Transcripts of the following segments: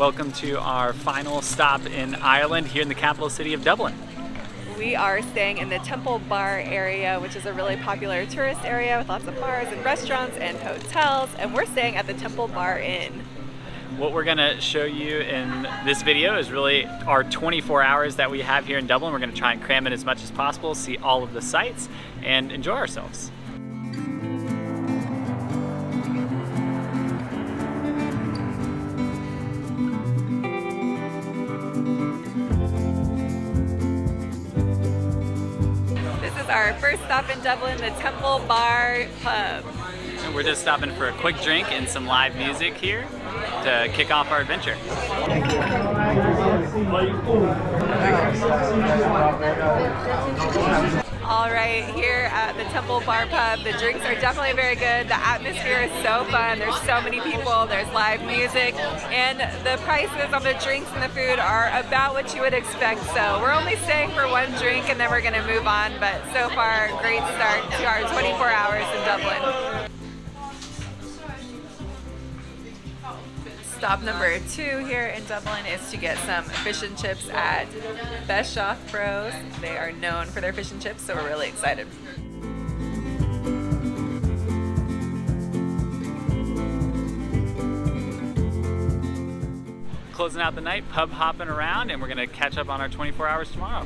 Welcome to our final stop in Ireland here in the capital city of Dublin. We are staying in the Temple Bar area, which is a really popular tourist area with lots of bars and restaurants and hotels, and we're staying at the Temple Bar Inn. What we're going to show you in this video is really our 24 hours that we have here in Dublin. We're going to try and cram in as much as possible, see all of the sights, and enjoy ourselves. Our first stop in Dublin, the Temple Bar Pub. And we're just stopping for a quick drink and some live music here to kick off our adventure. All right, here at the Temple Bar Pub, the drinks are definitely very good. The atmosphere is so fun. There's so many people, there's live music, and the prices on the drinks and the food are about what you would expect. So we're only staying for one drink and then we're gonna move on, but so far, great start to our 24 hours in Dublin. Stop number 2 here in Dublin is to get some fish and chips at Best Bros. They are known for their fish and chips, so we're really excited. Closing out the night, pub hopping around, and we're going to catch up on our 24 hours tomorrow.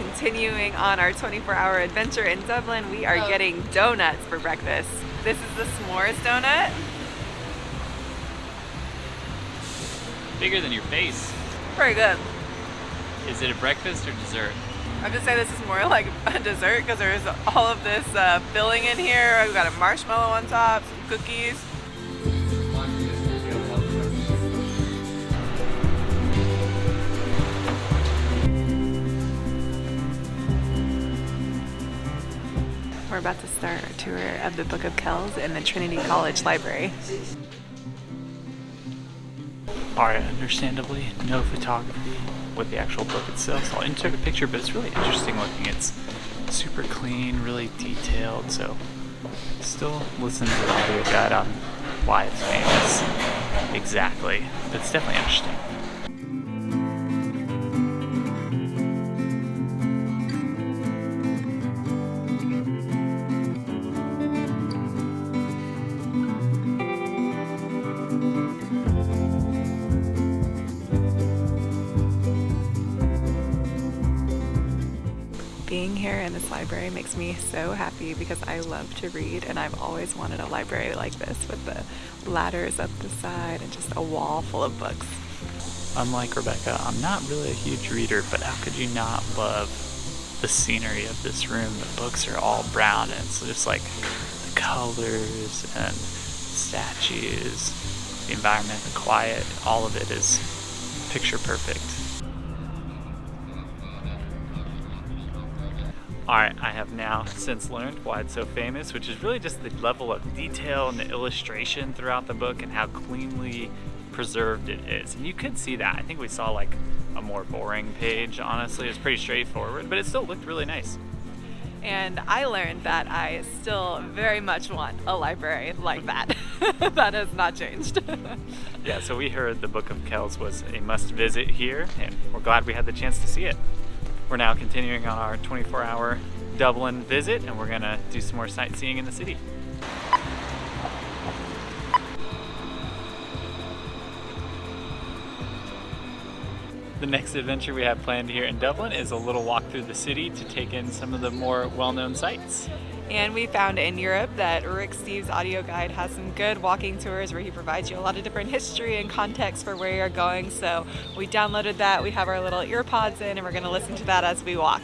Continuing on our 24-hour adventure in Dublin, we are getting donuts for breakfast. This is the s'mores donut. Bigger than your face. Pretty good. Is it a breakfast or dessert? I would say this is more like a dessert because there's all of this filling in here. We've got a marshmallow on top, some cookies. We're about to start our tour of the Book of Kells in the Trinity College Library. Alright, understandably, no photography with the actual book itself. So I took a picture, but it's really interesting looking. It's super clean, really detailed, so still listen to the audio guide on why it's famous exactly, but it's definitely interesting. Being here in this library makes me so happy because I love to read and I've always wanted a library like this with the ladders up the side and just a wall full of books. Unlike Rebecca, I'm not really a huge reader, but how could you not love the scenery of this room? The books are all brown and it's just like the colors and statues, the environment, the quiet, all of it is picture perfect. Alright, I have now since learned why it's so famous, which is really just the level of detail and the illustration throughout the book and how cleanly preserved it is. And you could see that. I think we saw like a more boring page, honestly. It's pretty straightforward, but it still looked really nice. And I learned that I still very much want a library like that. That has not changed. Yeah, so we heard the Book of Kells was a must visit here, and we're glad we had the chance to see it. We're now continuing on our 24-hour Dublin visit, and we're gonna do some more sightseeing in the city. The next adventure we have planned here in Dublin is a little walk through the city to take in some of the more well-known sights. And we found in Europe that Rick Steves' audio guide has some good walking tours where he provides you a lot of different history and context for where you're going. So we downloaded that, we have our little ear pods in, and we're gonna listen to that as we walk.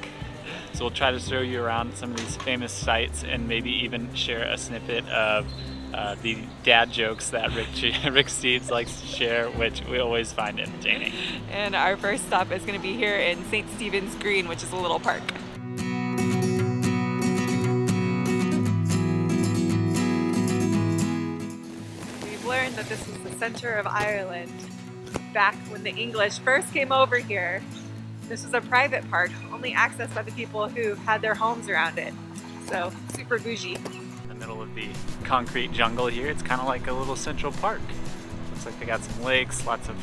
So we'll try to show you around some of these famous sites and maybe even share a snippet of the dad jokes that Rick Steves likes to share, which we always find entertaining. And our first stop is gonna be here in St. Stephen's Green, which is a little park. Learned that this was the center of Ireland back when the English first came over here. This is a private park, only accessed by the people who had their homes around it. So super bougie. In the middle of the concrete jungle here, it's kind of like a little central park. Looks like they got some lakes, lots of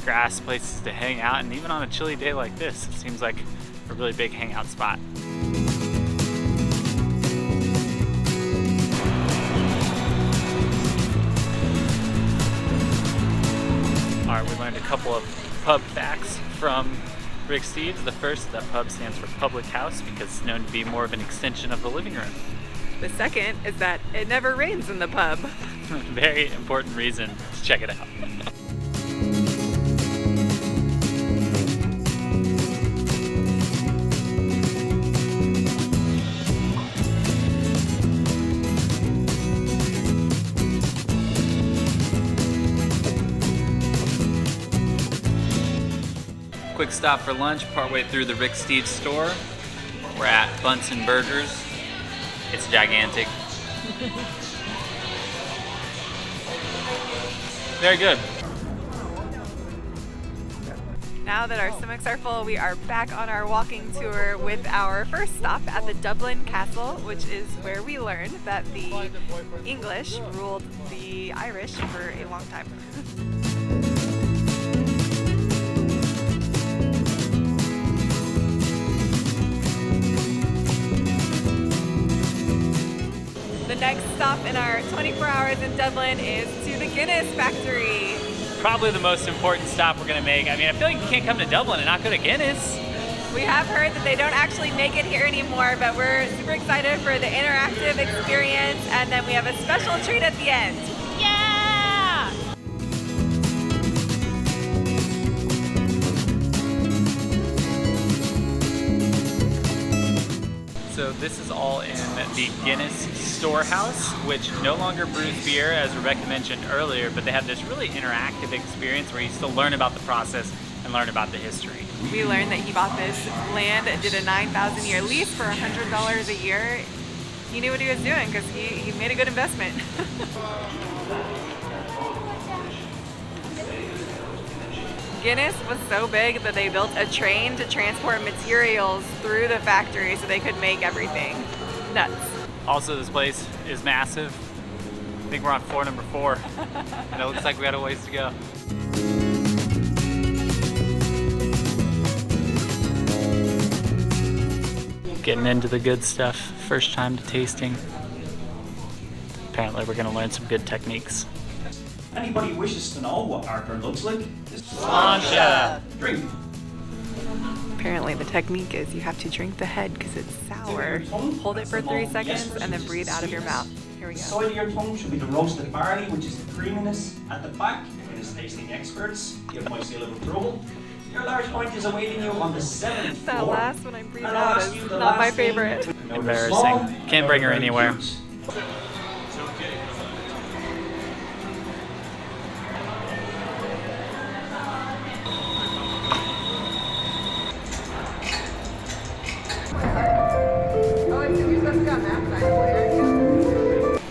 grass, places to hang out, and even on a chilly day like this, it seems like a really big hangout spot. Alright, we learned a couple of pub facts from Rick Steves. The first, that pub stands for public house because it's known to be more of an extension of the living room. The second is that it never rains in the pub. Very important reason to check it out. Quick stop for lunch, partway through the Rick Steves store. We're at Bunsen Burgers. It's gigantic. Very good. Now that our stomachs are full, we are back on our walking tour with our first stop at the Dublin Castle, which is where we learned that the English ruled the Irish for a long time. The next stop in our 24 hours in Dublin is to the Guinness factory. Probably the most important stop we're gonna make. I mean, I feel like you can't come to Dublin and not go to Guinness. We have heard that they don't actually make it here anymore, but we're super excited for the interactive experience, and then we have a special treat at the end. Yeah! So this is all in the Guinness Storehouse, which no longer brews beer, as Rebecca mentioned earlier, but they have this really interactive experience where you still learn about the process and learn about the history. We learned that he bought this land and did a 9,000-year lease for $100 a year. He knew what he was doing because he made a good investment. Guinness was so big that they built a train to transport materials through the factory so they could make everything. Nuts. Also, this place is massive. I think we're on floor number 4, and it looks like we got a ways to go. Getting into the good stuff. First time to tasting. Apparently, we're going to learn some good techniques. Anybody wishes to know what Arthur looks like? Sláinte! Drink. Apparently the technique is you have to drink the head because it's sour. Hold it for 3 seconds and then breathe out of your mouth. Here we The go. side of your tongue should be the roasted barley, which is the creaminess at the back. It is tasting experts. You might see a little trouble. Your large pint is awaiting you on the 7th floor. That last one I breathe And I'll out ask is you the not my last thing. favorite. Embarrassing. Can't bring her anywhere.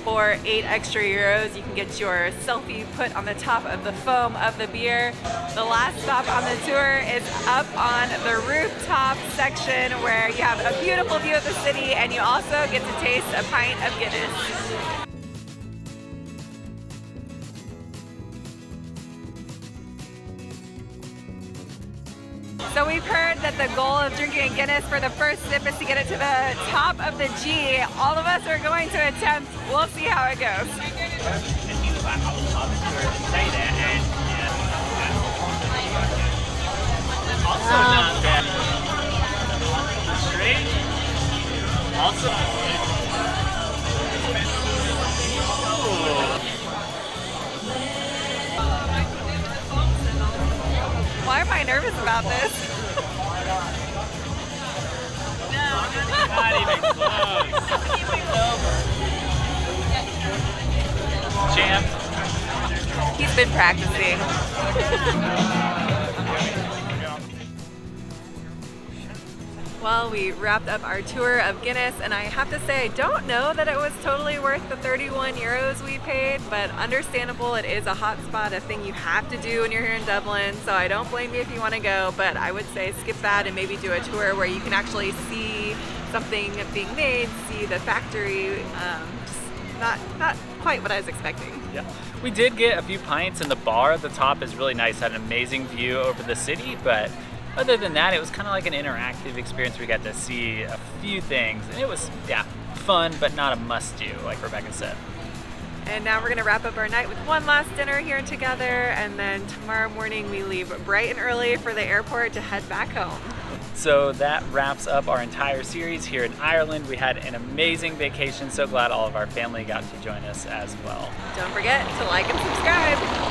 For 8 extra euros, you can get your selfie put on the top of the foam of the beer. The last stop on the tour is up on the rooftop section where you have a beautiful view of the city and you also get to taste a pint of Guinness. So we've heard that the goal of drinking a Guinness for the first sip is to get it to the top of the G. All of us are going to attempt. We'll see how it goes. Also not bad. Straight. Also. Why am I nervous about this? Not even close. Champ. He's been practicing. Well, we wrapped up our tour of Guinness, and I have to say I don't know that it was totally worth the 31 euros we paid, but understandable. It is a hot spot, a thing you have to do when you're here in Dublin, so I don't blame you if you want to go, but I would say skip that and maybe do a tour where you can actually see something being made, see the factory. Just not quite what I was expecting. Yeah. We did get a few pints, and the bar at the top is really nice. Had an amazing view over the city, but other than that, it was kind of like an interactive experience. We got to see a few things, and it was, yeah, fun, but not a must-do, like Rebecca said. And now we're gonna wrap up our night with one last dinner here together, and then tomorrow morning we leave bright and early for the airport to head back home. So that wraps up our entire series here in Ireland. We had an amazing vacation. So glad all of our family got to join us as well. Don't forget to like and subscribe.